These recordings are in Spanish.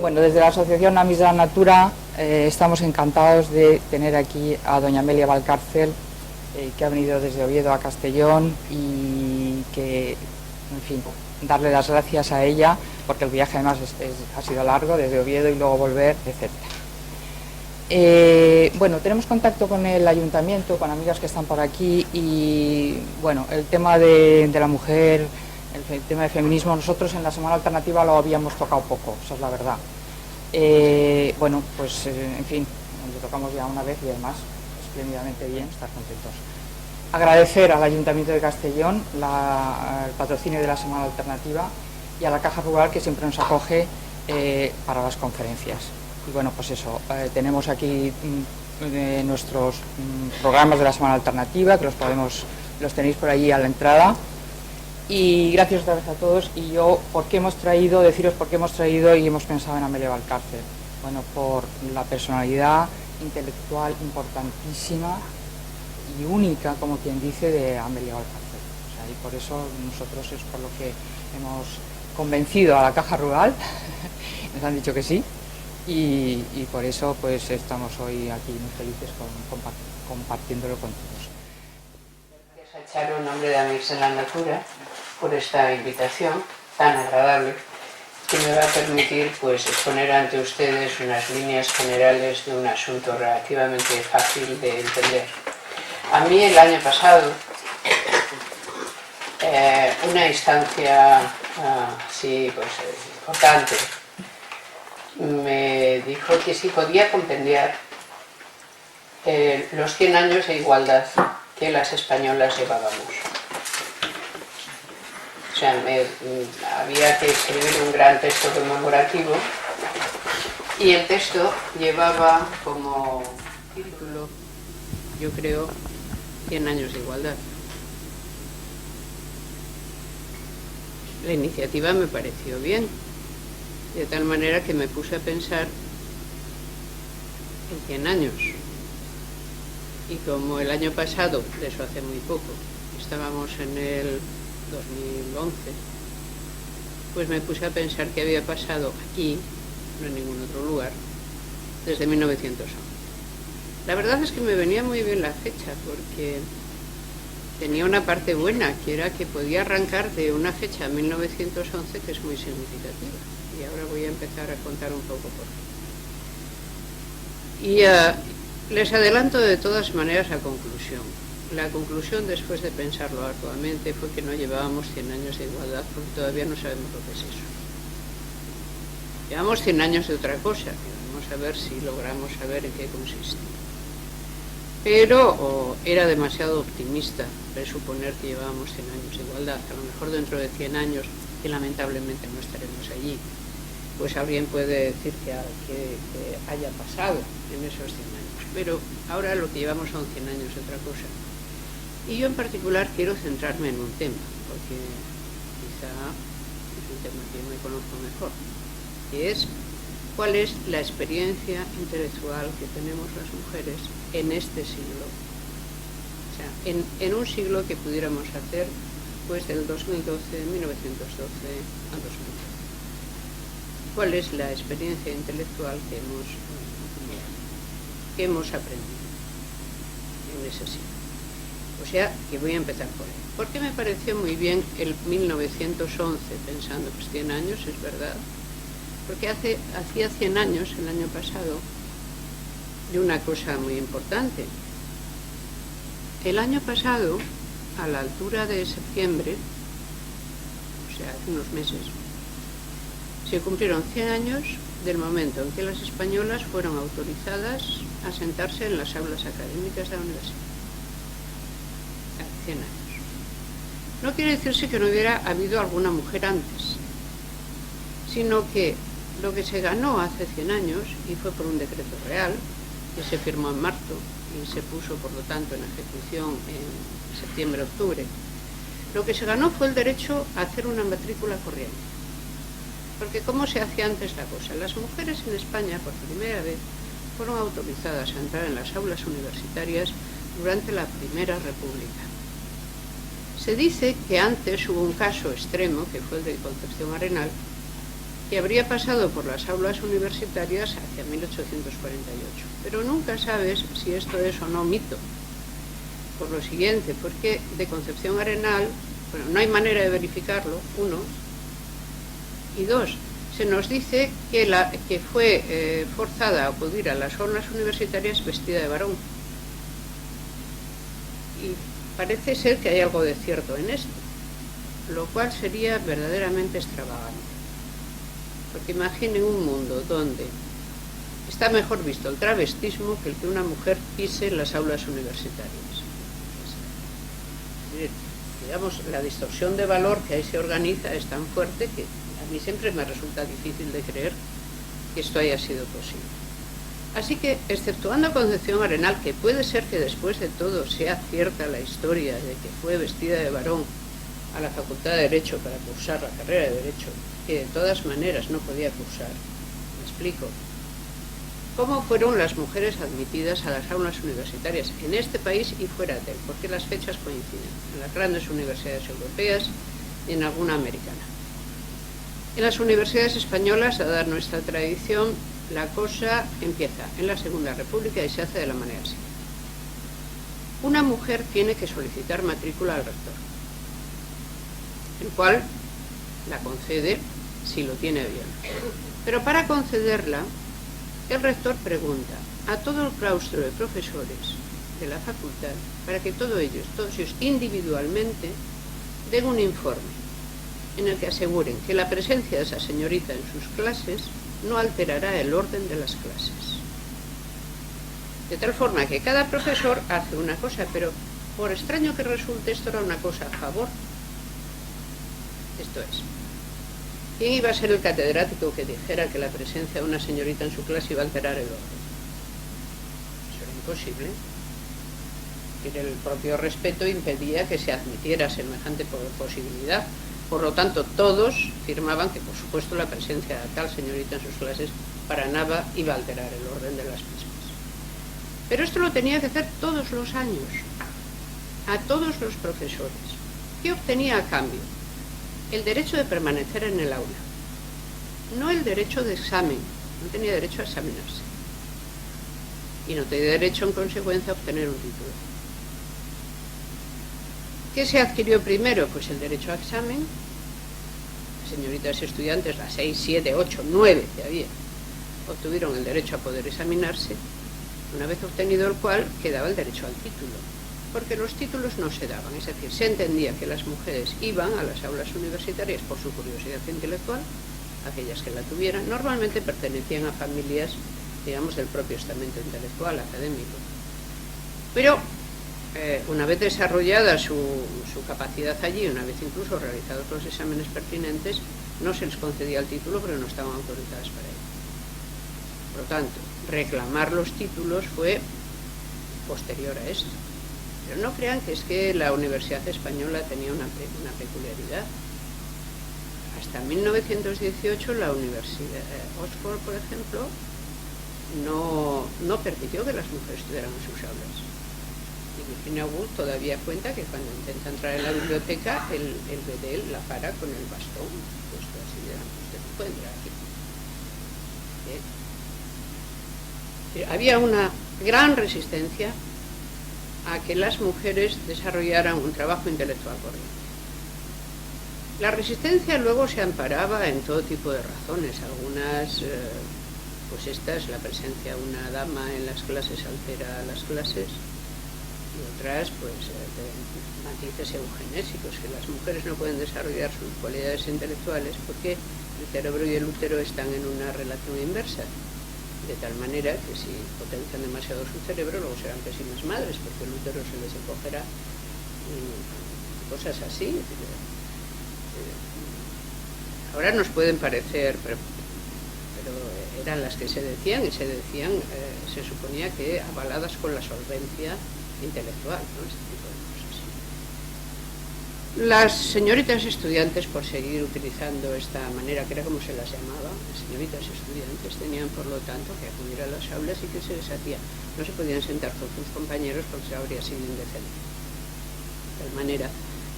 Bueno, desde la Asociación Amis de la Natura estamos encantados de tener aquí a doña Amelia Valcárcel, que ha venido desde Oviedo a Castellón y que, en fin, darle las gracias a ella, porque el viaje además ha sido largo, desde Oviedo y luego volver, etc. Bueno, tenemos contacto con el ayuntamiento, con amigas que están por aquí y, bueno, el tema de la mujer, el tema de feminismo, nosotros en la Semana Alternativa lo habíamos tocado poco, esa es la verdad. Bueno, pues en fin, lo tocamos ya una vez y además espléndidamente bien, estar contentos. Agradecer al Ayuntamiento de Castellón el patrocinio de la Semana Alternativa y a la Caja Rural que siempre nos acoge para las conferencias. Y bueno, pues eso, tenemos aquí nuestros programas de la Semana Alternativa, que los tenéis por allí a la entrada. Y gracias otra vez a todos. Y yo, deciros por qué hemos traído y hemos pensado en Amelia Valcárcel. Bueno, por la personalidad intelectual importantísima y única, como quien dice, de Amelia Valcárcel. O sea, y por eso nosotros es por lo que hemos convencido a la Caja Rural, nos han dicho que sí, y por eso pues estamos hoy aquí muy felices compartiéndolo con todos. Gracias a Charo, en nombre de Amis de la Natura, por esta invitación tan agradable que me va a permitir pues exponer ante ustedes unas líneas generales de un asunto relativamente fácil de entender. A mí el año pasado una instancia importante me dijo que si podía compendiar los 100 años de igualdad que las españolas llevábamos. O sea, había que escribir un gran texto conmemorativo y el texto llevaba como título, yo creo, 100 años de igualdad. La iniciativa me pareció bien, de tal manera que me puse a pensar en 100 años. Y como el año pasado, de eso hace muy poco, estábamos en el 2011, pues me puse a pensar qué había pasado aquí, no en ningún otro lugar, desde 1911. La verdad es que me venía muy bien la fecha, porque tenía una parte buena, que era que podía arrancar de una fecha, 1911, que es muy significativa. Y ahora voy a empezar a contar un poco por qué. Y les adelanto de todas maneras la conclusión. La conclusión, después de pensarlo arduamente, fue que no llevábamos 100 años de igualdad, porque todavía no sabemos lo que es eso. Llevamos 100 años de otra cosa, y vamos a ver si logramos saber en qué consiste. Pero era demasiado optimista presuponer que llevábamos 100 años de igualdad. A lo mejor dentro de 100 años, que lamentablemente no estaremos allí, pues alguien puede decir que haya pasado en esos 100 años. Pero ahora lo que llevamos son 100 años de otra cosa. Y yo en particular quiero centrarme en un tema, porque quizá es un tema que yo me conozco mejor, que es cuál es la experiencia intelectual que tenemos las mujeres en este siglo. O sea, en un siglo que pudiéramos hacer pues del 2012, 1912 a 2012. ¿Cuál es la experiencia intelectual que hemos aprendido en ese siglo? O sea, que voy a empezar por ahí. ¿Por qué me pareció muy bien el 1911, pensando pues 100 años, es verdad? Porque hacía 100 años, el año pasado, de una cosa muy importante. El año pasado, a la altura de septiembre, o sea, hace unos meses, se cumplieron 100 años del momento en que las españolas fueron autorizadas a sentarse en las aulas académicas de la universidad. 100 años. No quiere decirse que no hubiera habido alguna mujer antes, sino que lo que se ganó hace 100 años, y fue por un decreto real, que se firmó en marzo y se puso, por lo tanto, en ejecución en septiembre-octubre, lo que se ganó fue el derecho a hacer una matrícula corriente. Porque ¿cómo se hacía antes la cosa? Las mujeres en España, por primera vez, fueron autorizadas a entrar en las aulas universitarias durante la Primera República. Se dice que antes hubo un caso extremo, que fue el de Concepción Arenal, que habría pasado por las aulas universitarias hacia 1848. Pero nunca sabes si esto es o no mito. Por lo siguiente, porque de Concepción Arenal, bueno, no hay manera de verificarlo, uno, y dos, se nos dice que fue forzada a acudir a las aulas universitarias vestida de varón. Y parece ser que hay algo de cierto en esto, lo cual sería verdaderamente extravagante. Porque imaginen un mundo donde está mejor visto el travestismo que el que una mujer pise en las aulas universitarias. Digamos, la distorsión de valor que ahí se organiza es tan fuerte que a mí siempre me resulta difícil de creer que esto haya sido posible. Así que, exceptuando a Concepción Arenal, que puede ser que después de todo sea cierta la historia de que fue vestida de varón a la Facultad de Derecho para cursar la carrera de Derecho, que de todas maneras no podía cursar, me explico. ¿Cómo fueron las mujeres admitidas a las aulas universitarias en este país y fuera de él? Porque las fechas coinciden en las grandes universidades europeas y en alguna americana. En las universidades españolas, dada nuestra tradición, la cosa empieza en la Segunda República y se hace de la manera siguiente. Una mujer tiene que solicitar matrícula al rector, el cual la concede si lo tiene bien. Pero para concederla, el rector pregunta a todo el claustro de profesores de la facultad para que todos ellos individualmente den un informe en el que aseguren que la presencia de esa señorita en sus clases no alterará el orden de las clases. De tal forma que cada profesor hace una cosa, pero por extraño que resulte, esto era una cosa a favor. Esto es, ¿quién iba a ser el catedrático que dijera que la presencia de una señorita en su clase iba a alterar el orden? Eso era imposible. El propio respeto impedía que se admitiera semejante posibilidad. Por lo tanto, todos firmaban que, por supuesto, la presencia de tal señorita en sus clases para nada iba a alterar el orden de las mismas. Pero esto lo tenía que hacer todos los años, a todos los profesores. ¿Qué obtenía a cambio? El derecho de permanecer en el aula, no el derecho de examen, no tenía derecho a examinarse. Y no tenía derecho, en consecuencia, a obtener un título. ¿Qué se adquirió primero? Pues el derecho a examen. Las señoritas estudiantes, las 6, 7, 8, 9 que había, obtuvieron el derecho a poder examinarse, una vez obtenido el cual quedaba el derecho al título, porque los títulos no se daban, es decir, se entendía que las mujeres iban a las aulas universitarias por su curiosidad intelectual, aquellas que la tuvieran, normalmente pertenecían a familias, digamos, del propio estamento intelectual, académico. Pero una vez desarrollada su capacidad allí, una vez incluso realizados los exámenes pertinentes, no se les concedía el título, pero no estaban autorizadas para ello. Por lo tanto, reclamar los títulos fue posterior a esto. Pero no crean que es que la Universidad Española tenía una peculiaridad. Hasta 1918 la Universidad Oxford, por ejemplo, no permitió que las mujeres estudiaran en sus aulas. Y Virginia Woolf todavía cuenta que cuando intenta entrar en la biblioteca, el bedel la para con el bastón, puesto así de usted no puede entrar aquí. Había una gran resistencia a que las mujeres desarrollaran un trabajo intelectual corriente. La resistencia luego se amparaba en todo tipo de razones, algunas, pues esta es la presencia de una dama en las clases altera las clases, y otras, pues, de matices eugenésicos, que las mujeres no pueden desarrollar sus cualidades intelectuales porque el cerebro y el útero están en una relación inversa, de tal manera que si potencian demasiado su cerebro, luego serán pésimas madres, porque el útero se les encogerá y cosas así. Ahora nos pueden parecer, pero eran las que se decían, y se suponía que avaladas con la solvencia intelectual, ¿no? Este tipo de cosas. Las señoritas estudiantes, por seguir utilizando esta manera, que era como se las llamaba, las señoritas estudiantes tenían por lo tanto que acudir a las aulas y que se les hacía, no se podían sentar con sus compañeros porque se habría sido indecente. De tal manera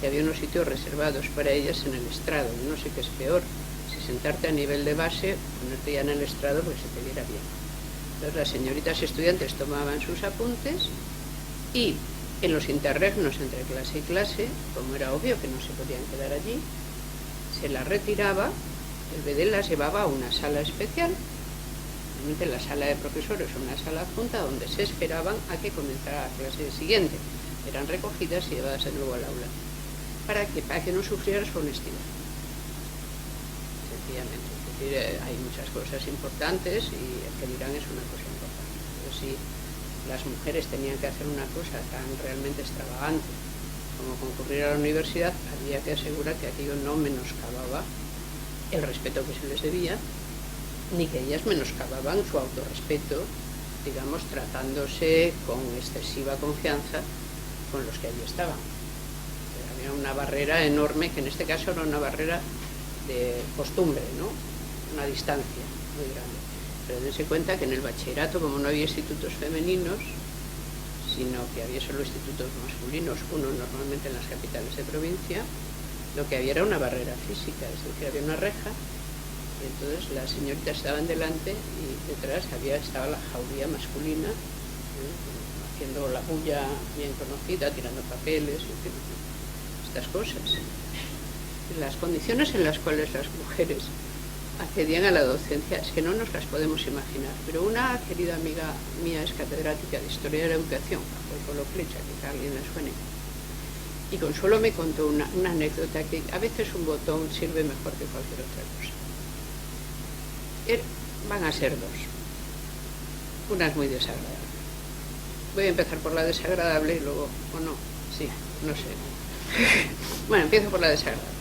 que había unos sitios reservados para ellas en el estrado. Yo no sé qué es peor, si sentarte a nivel de base, ponerte ya en el estrado porque se te viera bien. Entonces las señoritas estudiantes tomaban sus apuntes y en los interregnos entre clase y clase, como era obvio que no se podían quedar allí, se las retiraba, el bedel las llevaba a una sala especial, realmente la sala de profesores o una sala adjunta donde se esperaban a que comenzara la clase siguiente. Eran recogidas y llevadas de nuevo al aula. ¿Para qué? Para que no sufriera su honestidad. Sencillamente. Es decir, hay muchas cosas importantes y el que dirán es una cosa importante. Pero si las mujeres tenían que hacer una cosa tan realmente extravagante como concurrir a la universidad, había que asegurar que aquello no menoscababa el respeto que se les debía, ni que ellas menoscababan su autorrespeto, digamos, tratándose con excesiva confianza con los que allí estaban. Había una barrera enorme, que en este caso era una barrera de costumbre, ¿no? Una distancia muy grande. Pero dense cuenta que en el bachillerato, como no había institutos femeninos, sino que había solo institutos masculinos, uno normalmente en las capitales de provincia, lo que había era una barrera física, es decir, había una reja, y entonces las señoritas estaban delante y detrás estaba la jauría masculina, haciendo la bulla bien conocida, tirando papeles, en fin, estas cosas. Las condiciones en las cuales las mujeres accedían a la docencia es que no nos las podemos imaginar, pero una querida amiga mía es catedrática de Historia de la Educación, el Polo Flecha, que a alguien le suene, y Consuelo me contó una anécdota que a veces un botón sirve mejor que cualquier otra cosa. Van a ser dos, una es muy desagradable. Voy a empezar por la desagradable y luego, o no, sí, no sé. Bueno, empiezo por la desagradable.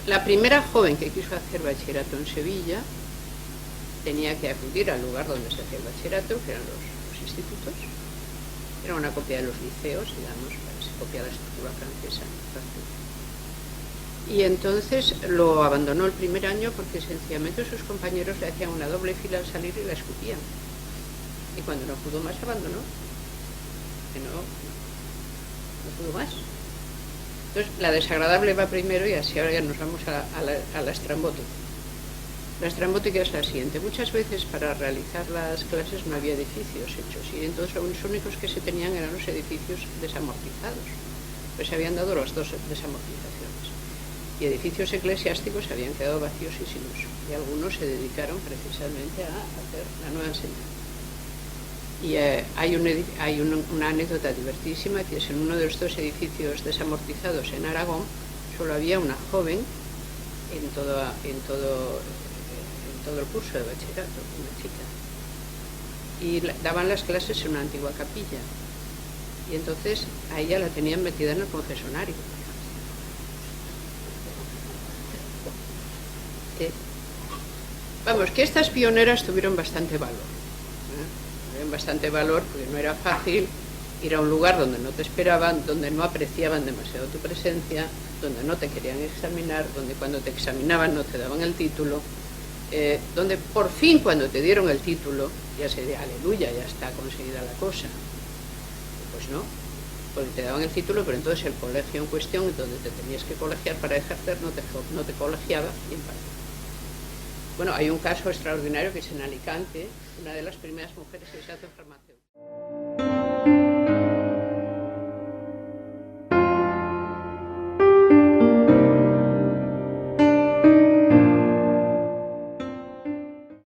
La primera joven que quiso hacer bachillerato en Sevilla tenía que acudir al lugar donde se hacía el bachillerato, que eran los institutos. Era una copia de los liceos, digamos, se copia la estructura francesa. Y entonces lo abandonó el primer año porque sencillamente sus compañeros le hacían una doble fila al salir y la escupían. Y cuando no pudo más, abandonó. Que no pudo más. Entonces, la desagradable va primero y así ahora ya nos vamos a la estrambótica. La estrambótica es la siguiente. Muchas veces para realizar las clases no había edificios hechos y entonces los únicos que se tenían eran los edificios desamortizados. Pues se habían dado las dos desamortizaciones. Y edificios eclesiásticos habían quedado vacíos y sin uso. Y algunos se dedicaron precisamente a hacer la nueva enseñanza. Y hay una anécdota divertidísima, que es en uno de estos edificios desamortizados en Aragón, solo había una joven en todo el curso de bachillerato, una chica. Y daban las clases en una antigua capilla. Y entonces a ella la tenían metida en el confesonario. Vamos, que estas pioneras tuvieron bastante valor. Bastante valor porque no era fácil ir a un lugar donde no te esperaban, donde no apreciaban demasiado tu presencia, donde no te querían examinar, donde cuando te examinaban no te daban el título, donde por fin cuando te dieron el título ya se de aleluya, ya está conseguida la cosa. Pues no, porque te daban el título, pero entonces el colegio en cuestión, donde te tenías que colegiar para ejercer, no te colegiaba y impartía. Bueno, hay un caso extraordinario que es en Alicante, una de las primeras mujeres que se hace farmacéutica.